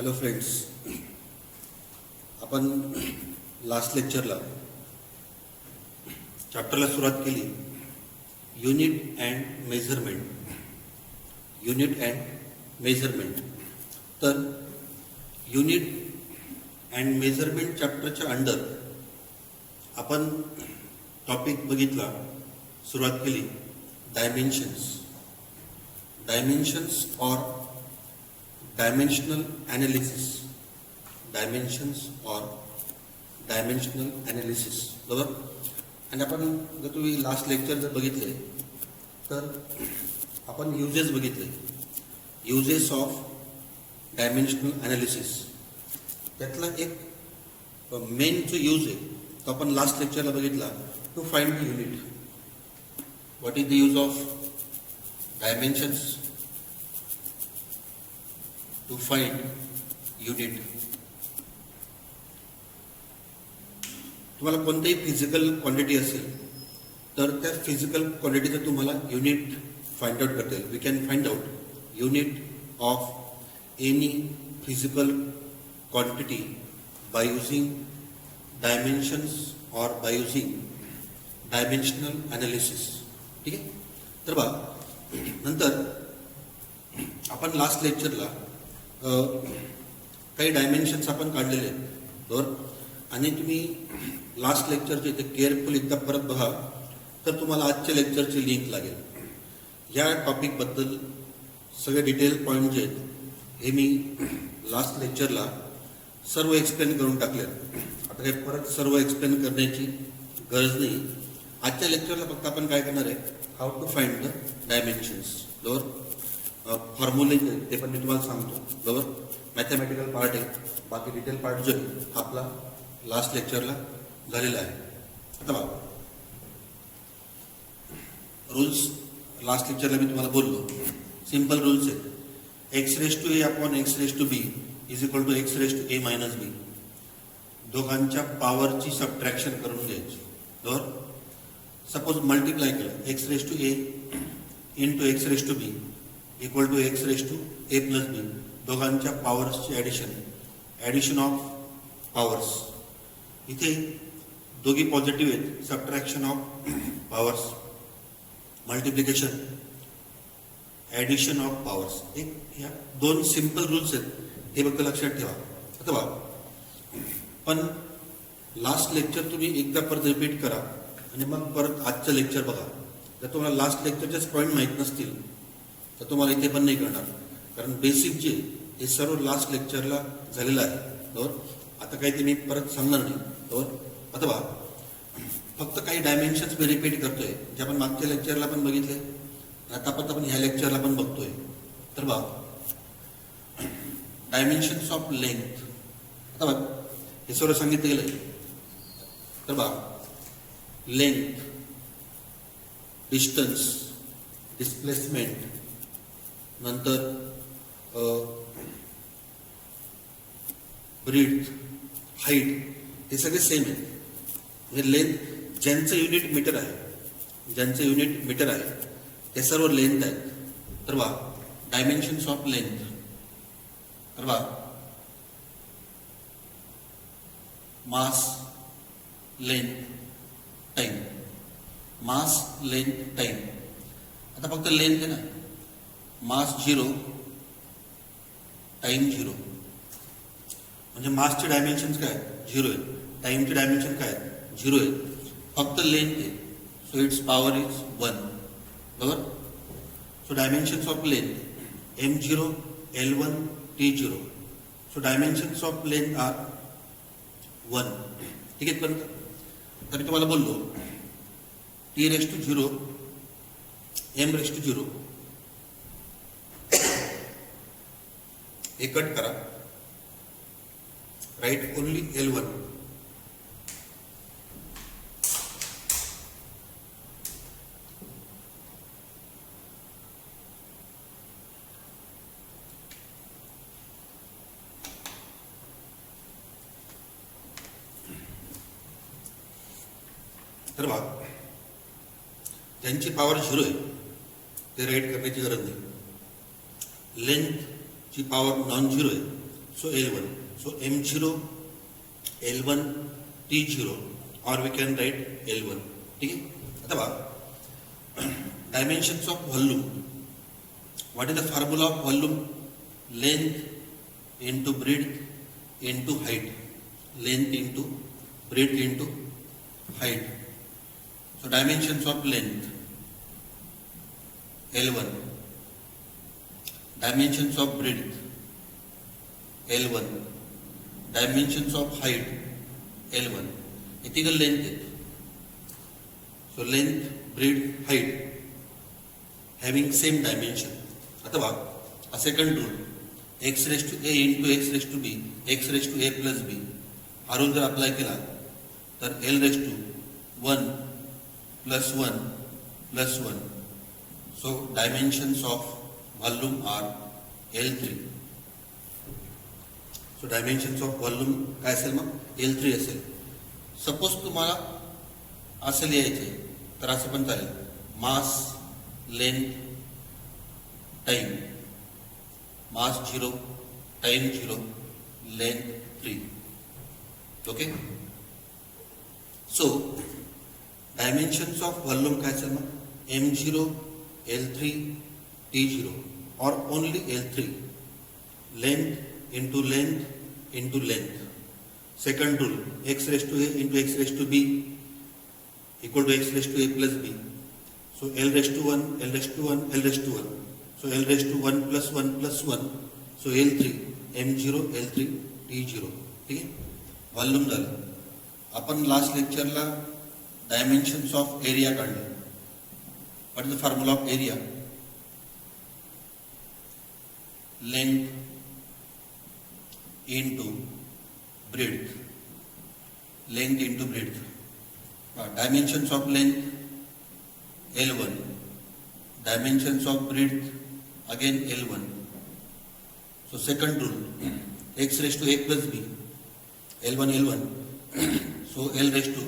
Hello friends, आपण last लेक्चरला चॅप्टरला सुरुवात केली युनिट अँड मेजरमेंट. तर युनिट अँड मेजरमेंट चॅप्टरच्या अंडर आपण टॉपिक बघितला, सुरुवात केली डायमेन्शन्स और डायमेन्शनल ॲनालिसिस बरोबर. आणि आपण जर तुम्ही लास्ट लेक्चर जर बघितले तर आपण युजेस बघितले, युजेस ऑफ डायमेन्शनल ॲनालिसिस. त्यातला एक मेन जो यूज आहे तो आपण लास्ट लेक्चरला बघितला, to find the unit. What is the use of dimensions to find unit. तुम्हाला कोणतेही फिजिकल क्वांटिटी असेल तर त्या फिजिकल क्वांटिटीचं तुम्हाला युनिट फाइंड आउट करता येईल. We can find out unit of any physical quantity by using dimensions और by using dimensional analysis. ठीक आहे. तर बघा, नंतर आपण लास्ट लेक्चरला काही डायमेन्शन्स आपण काढलेले आहेत बरोबर. आणि तुम्ही लास्ट लेक्चरचे ते केअरफुल एकदा परत बघा तर तुम्हाला आजच्या लेक्चरची लिंक लागेल. या टॉपिकबद्दल सगळे डिटेल पॉईंट जे आहेत हे मी लास्ट लेक्चरला सर्व एक्सप्लेन करून टाकले. आता काही परत सर्व एक्सप्लेन करण्याची गरज नाही. आजच्या लेक्चरला फक्त आपण काय करणार आहे, how to find the dimensions बरोबर. फॉर्म्युले ते पण मी तुम्हाला सांगतो बरोबर. मॅथमॅटिकल पार्ट आहे, बाकी डिटेल पार्ट जो आहे आपला लास्ट लेक्चरला झालेला आहे. आता बघा, रूल्स लास्ट लेक्चरला मी तुम्हाला बोललो, सिंपल रूल्स आहेत. X raise to a upon x raise to b is equal to x raise to a minus b. दोघांच्या पॉवरची सबट्रॅक्शन करून घ्यायची बरोबर. सपोज मल्टिप्लाय केलं x raise to a into x raise to b equal to x raise to a plus b. दोघांच्या पॉवर्सची addition of powers. इथे दोघी पॉझिटिव्ह आहेत, subtraction of powers, multiplication, addition of powers. एक ह्या दोन सिंपल रूल्स आहेत, हे फक्त लक्षात ठेवा. आता बघा, पण लास्ट लेक्चर तुम्ही एकदा परत रिपीट करा आणि मग परत आजचं लेक्चर बघा. जर तुम्हाला लास्ट लेक्चरचेच पॉईंट माहीत नसतील तर तुम्हाला इथे पण नाही करणार, कारण बेसिक जे हे सर्व लास्ट लेक्चरला झालेलं आहे बरोबर. आता काही ते मी परत सांगणार नाही बरोबर. आता बघा, फक्त काही डायमेन्शन्स मी रिपीट करतोय जे आपण मागच्या लेक्चरला पण बघितले, आता आपण ह्या लेक्चरला पण बघतोय. तर बघा, डायमेन्शन्स ऑफ लेंथ. आता बघा, हे सर्व सांगितलं गेलंय. तर बघा, लेंथ, डिस्टन्स, डिस्प्लेसमेंट, नंतर ब्रीथ, हाईट, हे सगळे सेम आहेत. म्हणजे लेंथ ज्यांचं युनिट मीटर आहे ते सर्व लेंथ आहेत. तर बघा, डायमेन्शन्स ऑफ लेंथ. तर बघा, मास, लेंथ, टाइम. मास, लेंथ, टाइम. आता फक्त लेंथ आहे ना, मास 0, टाइम 0. म्हणजे मासचे डायमेन्शन्स काय 0 आहेत, टाइमचे डायमेन्शन काय 0 आहेत, फक्त लेंथ आहे. सो इट्स पॉवर इज 1 बरोबर. So dimensions of length m0, l1, t0. So dimensions of length are 1. ठीक आहे पर्यंत. तर मी तुम्हाला बोललो t raise to 0, m raise to 0. हे कट करा, राईट ओनली L1. तर बघा, ज्यांची पॉवर 0 आहे ते राईट करण्याची गरज नाही. लेंथ ची पॉवर नॉन झिरो आहे, So L1. So M0 L1 T0 or we can write L1. ठीक है. आता बघा dimensions of volume. What is the formula of volume? Length into breadth into height. Length into breadth into height. So dimensions of length L1, dimensions of breadth L1, dimensions of height L1. इतनी का length है. So length, breadth, height having same dimension. अथवा a second rule, x raised to a into x raised to b, x raised to a plus b. हा rule जर apply केला तर l raised to 1 plus 1 plus 1. So dimensions of volume are L3. So dimensions of volume काय असेल मग L3 असेल. Suppose तुम्हाला असं लिहायचे तर असं पण चालेल, मास length time, mass 0 time 0 length 3. Okay. So dimensions of volume काय असेल मग M0 L3 T0 or only L3. Length into length into length. Second rule, x raised to a into x raised to b equal to x raised to a plus b. So L raised to 1, L raised to 1, L raised to 1. So L raised to 1 plus 1 plus 1. So L3, M0, L3, T0. ठीक आहे. Volume झालं. आपण last लेक्चरला dimensions of area काढले. What is the formula of area? Length into breadth, length into breadth. Dimensions of length L1, dimensions of breadth again L1. So second rule, x raised to a plus b, L1 L1. So L raised to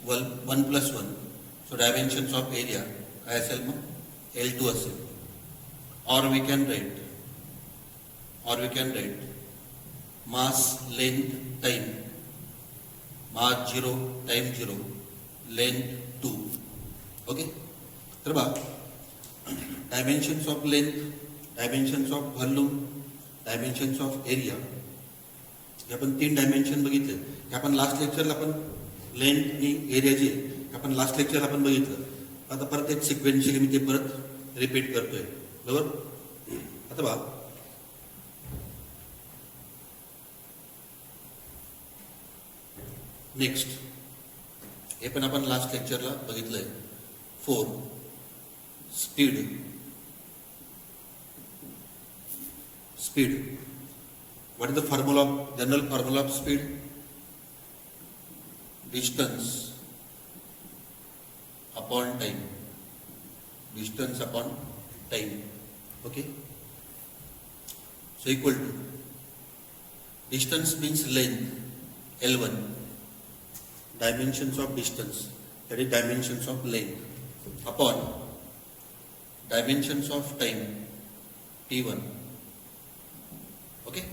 1 plus 1. So dimensions of area काय असेल मग L2 असेल. Or we can write mass length time, mass 0 time 0 length 2. Okay. तर बघा dimensions of length, dimensions of volume, dimensions of area हे आपण 3 dimension बघितले. हे आपण लास्ट लेक्चरला आपण लेंथ आणि एरिया जे आपण लास्ट लेक्चरला आपण बघितलं. आता परत एक सिक्वेन्शियली मी ते परत रिपीट करतोय. बरोबर. आता बघा नेक्स्ट हे पण आपण लास्ट लेक्चरला बघितलंय. 4 speed. What is the formula of general formula of speed? Distance upon time. Distance upon time. Okay. So equal to distance means length L1, dimensions of distance, that is dimensions of length, upon dimensions of time T1. Okay.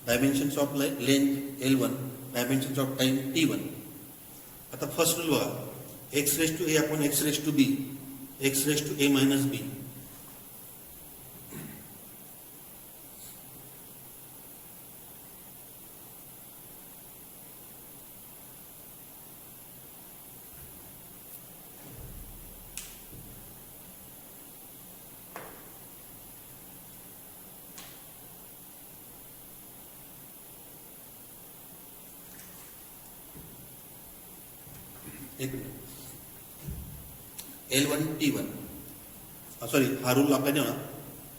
Dimensions of length L1, dimensions of time T1. आता first rule बघा, x raised to a upon x raised to b, x raised to a minus b. L1 T1. Sorry हा rule आपल्याने ना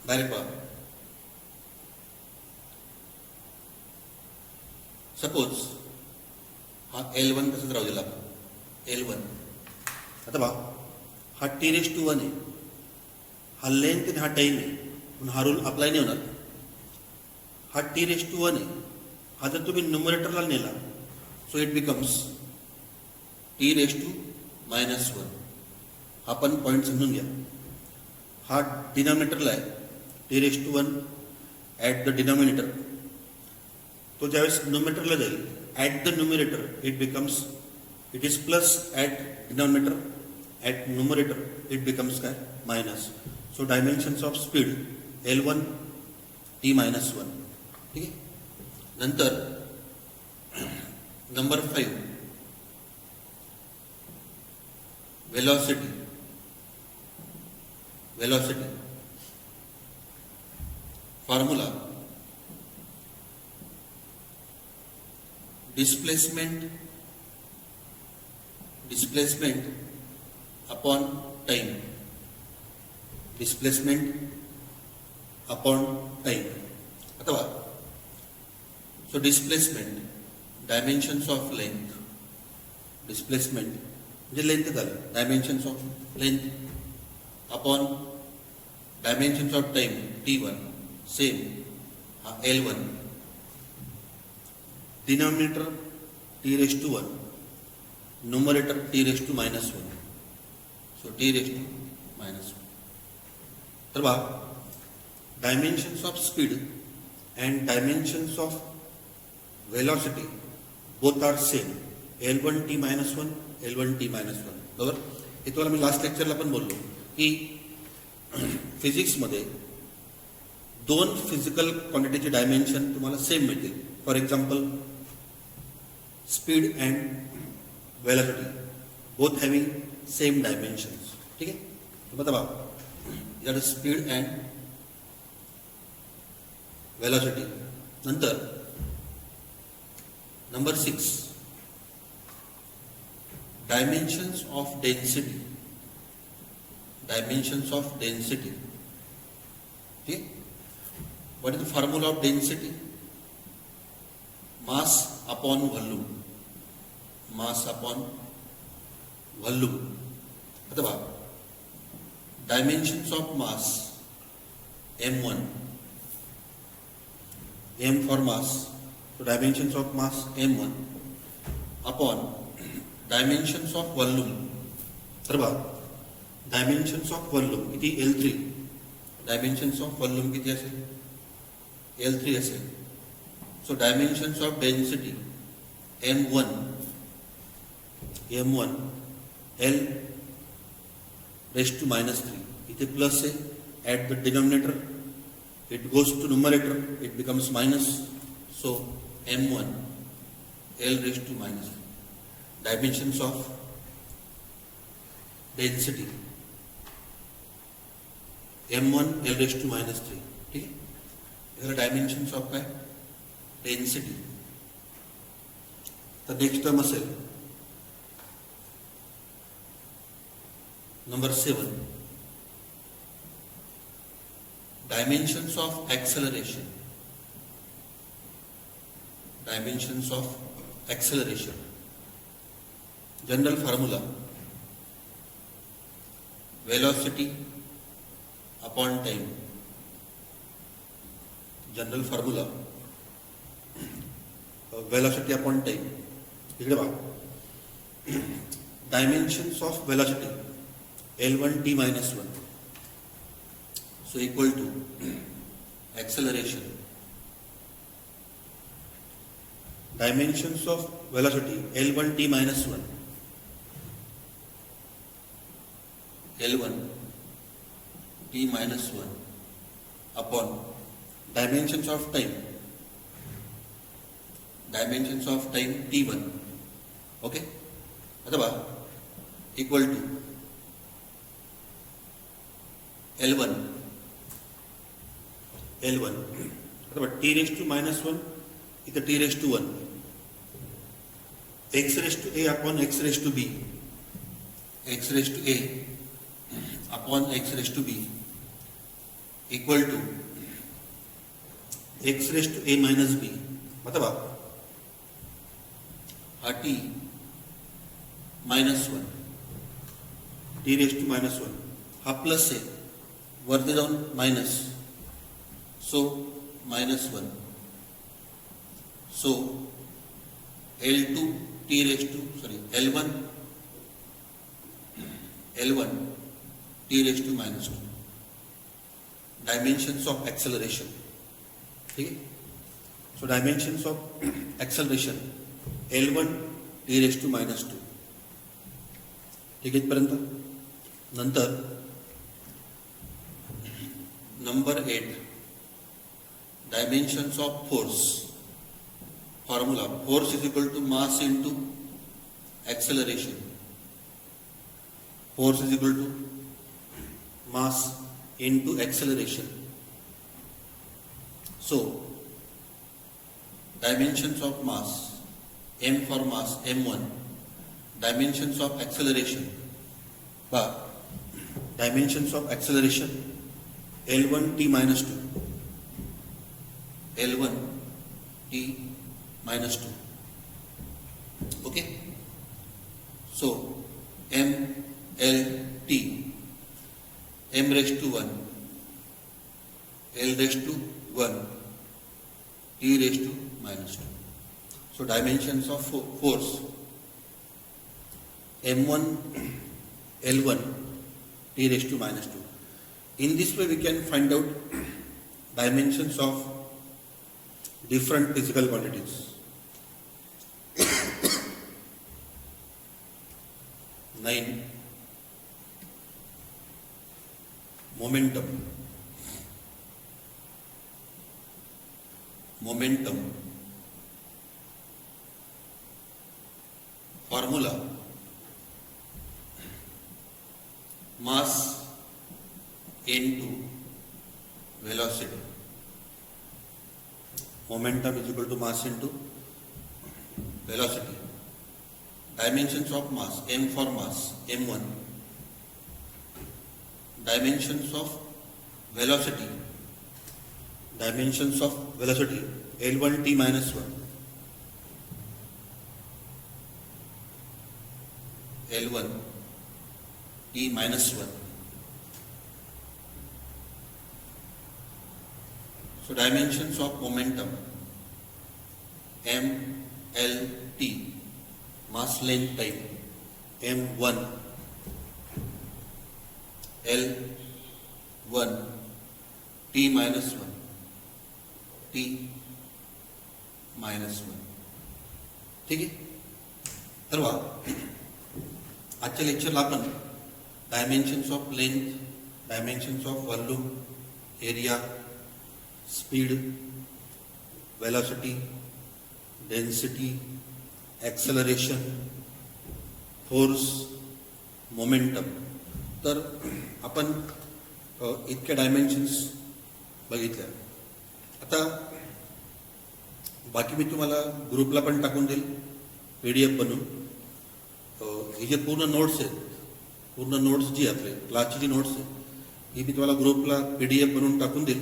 direct बघा. Suppose हा L1 कसं राहू दिला L1. आता बघा हा T raised to 1 आहे. हा लेंथ आणि हा टाइम आहे. पण हा रूल अप्लाय नाही होणार. हा T raised to 1 आहे. हा जर तुम्ही न्यूमरेटरला नेला so it becomes T raised to -1. हा पण पॉईंट समजून घ्या. हा डिनॉमिनेटरला आहे T raised to 1, at the denominator, तो ज्यावेळेस न्युमिनेटरला जाईल, at the numerator it is plus, at denominator at numerator it becomes काय minus. So dimensions of speed L1 T-1. ठीक आहे. नंतर number 5 velocity. Formula displacement upon time. अथवा so displacement dimensions of length. Displacement म्हणजे length झालं, dimensions of length upon dimensions of time T1 same हा L1. Denominator T⁻1, numerator T⁻−1. So T⁻−1. तर बा dimensions of speed and dimensions of velocity both are same. L1 T-1, L1 T-1. बरोबर. हे तुम्हाला मी last लेक्चरला पण बोललो की फिजिक्समध्ये दोन फिजिकल क्वांटिटीचे डायमेन्शन तुम्हाला सेम मिळतील. For example speed and velocity both having same dimensions. ठीक आहे. बघा यात स्पीड अँड वेलॉसिटी. नंतर नंबर 6 डायमेन्शन्स ऑफ डेन्सिटी. ठीक. What is the formula of density? Mass upon volume. अथवा dimensions of mass M1. M for mass. So dimensions of mass M1 upon dimensions of volume. तर बघा dimensions of volume किती L3. Dimensions of volume किती असेल? L3 असेल. So dimensions of density M1 L⁻3. इथे plus आहे, at the denominator it goes to numerator, it becomes minus. So M1 L⁻3. Dimensions of density M1 L⁻3. ठीक आहे. याला dimensions of काय density. तर नेक्स्ट टर्म असेल number 7 dimensions of acceleration. General formula velocity upon time. General formula velocity upon time. इकडे बघा dimensions of velocity L1 T-1. So equal to acceleration. Dimensions of velocity L1 T-1. L1 T-1 upon dimensions of time T1. Okay. अथवा equal to L1 अथवा T⁻1 इथं T⁻1 X⁻A upon X⁻B upon X⁻B equal to X⁻A-B. अथवा हा T-1 हा plus आहे, वरती जाऊन minus. So -1. So L1 T⁻1. Dimensions of acceleration. ठीक आहे. So dimensions of acceleration L1 T⁻². ठीक आहे इथपर्यंत. नंतर number 8 dimensions of force. Formula force is equal to mass into acceleration. Force is equal to mass into acceleration. So dimensions of mass, m for mass m1, dimensions of acceleration, dimensions of acceleration L1 T⁻², L1 T⁻². Okay, so m L T, m⁻², L⁻², T⁻². So dimensions of force m1 L1 T⁻². In this way we can find out dimensions of different physical quantities. 9 momentum. Formula mass into velocity. Momentum is equal to mass into velocity. Dimensions of mass, m for mass m1. Dimensions of velocity L1 T⁻², L1 T⁻². So dimensions of momentum m L T, mass length type m1 L1 T⁻², T⁻². ठीक आहे. तर आजच्या लेक्चरला आपण dimensions of length, dimensions of volume, area, speed, velocity, density, acceleration, force, momentum, तर आपण इतक्या dimensions बघितल्या. आता बाकी मी तुम्हाला ग्रुपला पण टाकून देईल PDF बनवून. हे जे पूर्ण नोट्स आहेत, पूर्ण नोट्स जी आपले क्लासची जी नोट्स आहे ही मी तुम्हाला ग्रुपला PDF बनवून टाकून देईल.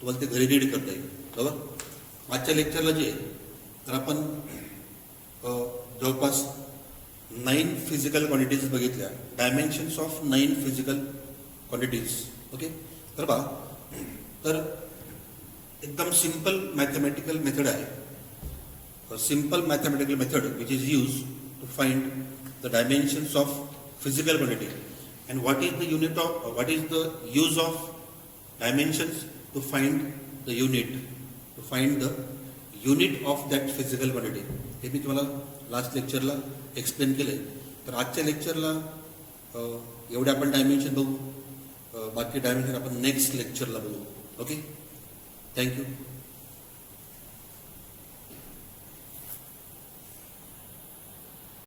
तुम्हाला ते घरी रीड करता येईल. बरोबर. आजच्या लेक्चरला जे तर आपण जवळपास 9 फिजिकल क्वांटिटीज बघितल्या. Dimensions of 9 physical quantities. Okay. तर तर एकदम सिंपल मॅथमॅटिकल मेथड आहे. Simple mathematical method which is use to find the dimensions of physical quantity and what is the use of dimensions to find the unit of that physical quantity. हे मी तुम्हाला last लेक्चरला explain केलं आहे. तर आजच्या लेक्चरला एवढे आपण डायमेन्शन बघू. बाकी डायमेन्शन आपण नेक्स्ट लेक्चरला बघू. ओके. Thank you.